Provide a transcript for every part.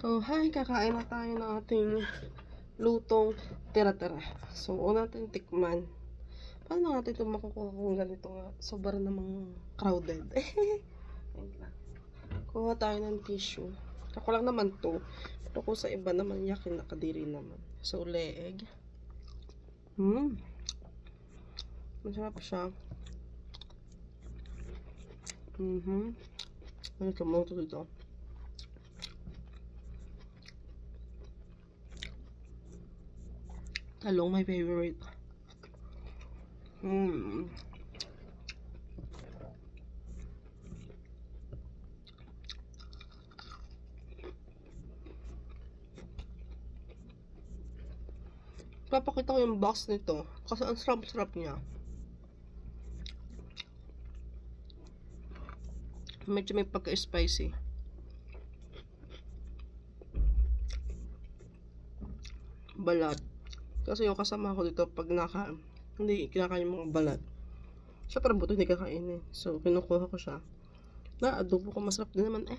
So, hi, kakain na tayo ng ating lutong tira-tira. So, una natin tikman. Paano natin ito makukuha kung ganito nga? Sobrang namang crowded. Kuha tayo ng tissue. Ako lang naman to. Pero kung sa iba naman, yakin nakadiri naman. So, leeg. Masarap siya. Ano ito mo ito dito? Talong, my favorite. Papakita ko yung box nito kasi ang sarap-sarap niya. Medyo may pagka-spicy. Balat. Kasi yung kasama ko dito pag hindi kinakain yung mga balat. Siya parang buto hindi kakainin. So, kinukuha ko siya. Na, adobo ko masarap din naman eh.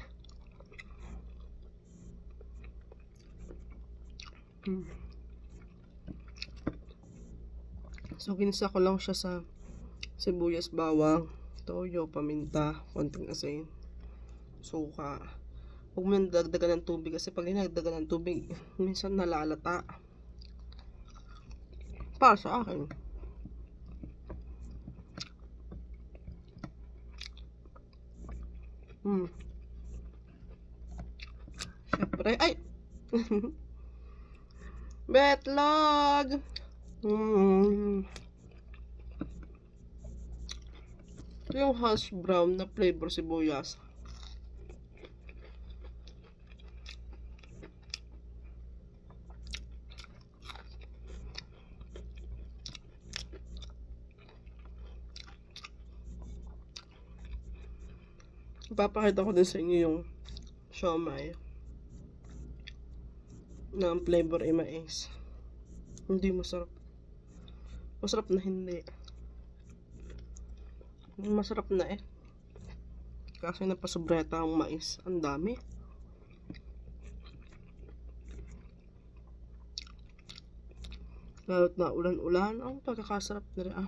So, ginisa ko lang siya sa sibuyas, bawang, toyo, paminta, konting asin, suka. Huwag mo nang dagdagan ng tubig kasi pag dinagdagan ng tubig, minsan nalalata. Para sa akin. Siyempre, ay! Betlog! Ito yung hash brown na flavor sibuyas. Ipapakita ko din sa inyo yung siomai na ang flavor ay mais. Hindi masarap. Masarap na hindi. Masarap na eh. Kasi napasobreta ang mais. Ang dami. Lalo't na ulan-ulan. Ang pagkakasarap na rin ah.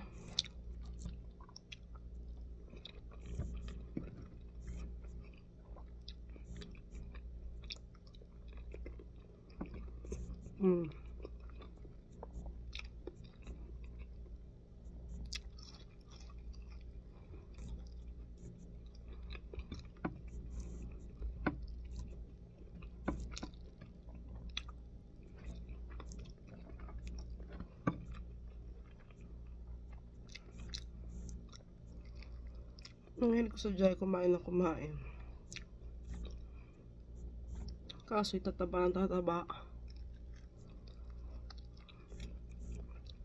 Nangyari ko sa Jai kumain na kumain. Kaso tataba ng tataba.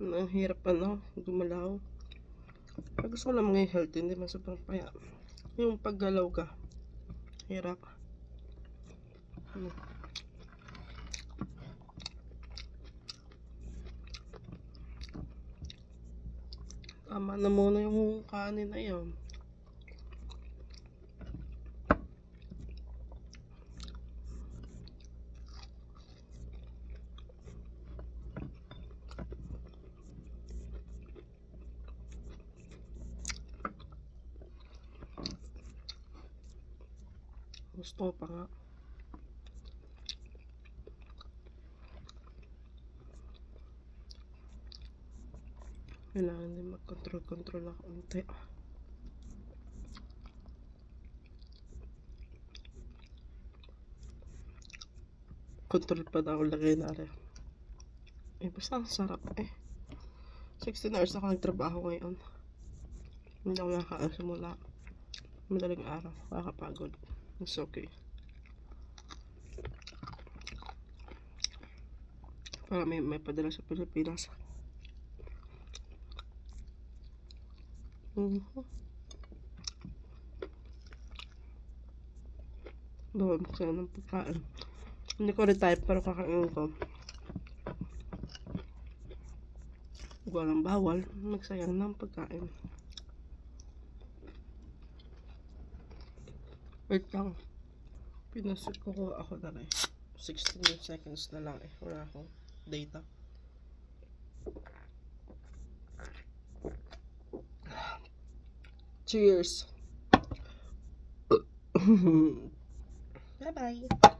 Ang hirap gumalaw. Pag gusto ko lang mga healthy, hindi man sobrang paya. Yung paggalaw ka, hirap. Tama na muna yung kanin na yun. Gusto pa nga. Kailangan din mag-control ako unti. Control pa daw lagay na rin. Basta ang sarap eh. 16 hours ako nagtrabaho ngayon. Hindi ako nakakain simula. Madaling araw. Nakakapagod. It's okay. Para may padala sa Pilipinas. Bawal mo kasi ng pagkain. Hindi ko rin type pero kakain ko. Walang bawal. Magsayang ng pagkain. Wait lang. Pinasok ko ako na rin. 16 seconds na lang eh. Wala akong data. Cheers! Bye-bye!